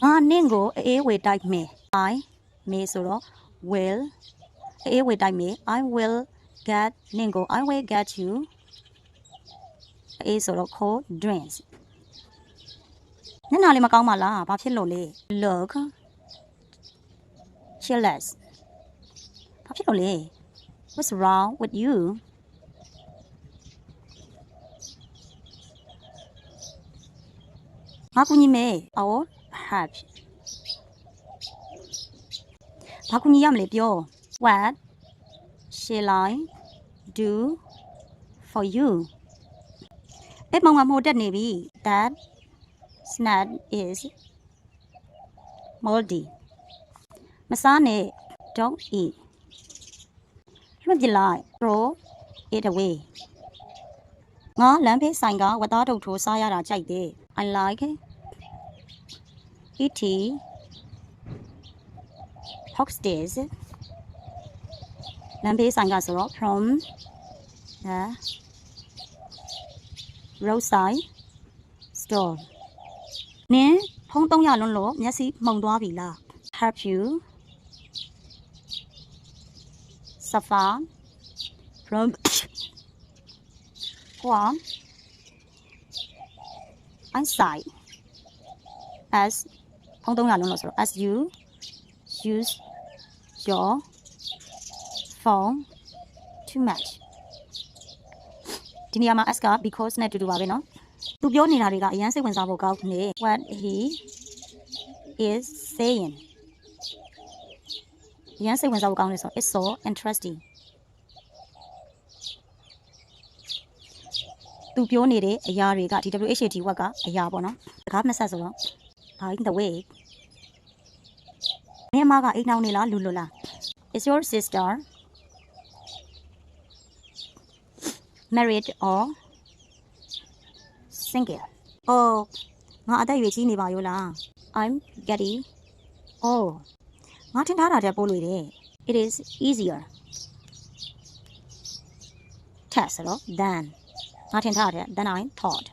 ningo a way type me I may sort will a way type me I will get ningo I will get you a sort of cold drinks ညနာလေးမကောင်းပါလားဘာဖြစ်လို့လဲ look chillax ဘာဖြစ်လို့လဲ what's wrong with you ငါကူညီမယ် I will help ဘာကူညီရမလဲပြော what shall I do for you အဲ့မောင်ကမို့တက်နေပြီ that snack is moldy မစားနဲ့ don't eat လွှတ်ပြလိုက် throw it away ငါလမ်းဖေးဆိုင်ကဝတ်သားထုတ်ထိုးစားရတာကြိုက်တယ် I like eating oxtails လမ်းဖေးဆိုင်ကဆိုတော့ from the roadside store နင်းဖုံး300လုံးလို့မျက်စိမှုန်သွားပြီလား help you suffer from poor eyesight as ဖုံး300လုံးလို့ဆိုတော့ as you use your phone too much ဒီနေရာမှာ as က because နဲ့တူတူပါပဲเนาะသူပြောနေတာတွေကအရင်စိတ်ဝင်စားဖို့ကောင်းနေ what he is saying အရင်စိတ်ဝင်စားဖို့ကောင်းနေဆို it's so interesting သူပြောနေတဲ့အရာတွေကဒီ WHAT word ကအရာပေါ့နော်တကားနှစ်ဆက်ဆိုတော့ by the way နေမကအိမ်နှောင်းနေလားလူလို့လား is your sister married or single oh ငါအသက်အရွယ်ကြီးနေပါရောလား I'm getting oh ငါထင်ထားတာတည်းပို့လို့တယ် it is easier test ဆိုတော့ than ငါထင်ထားတယ် than I thought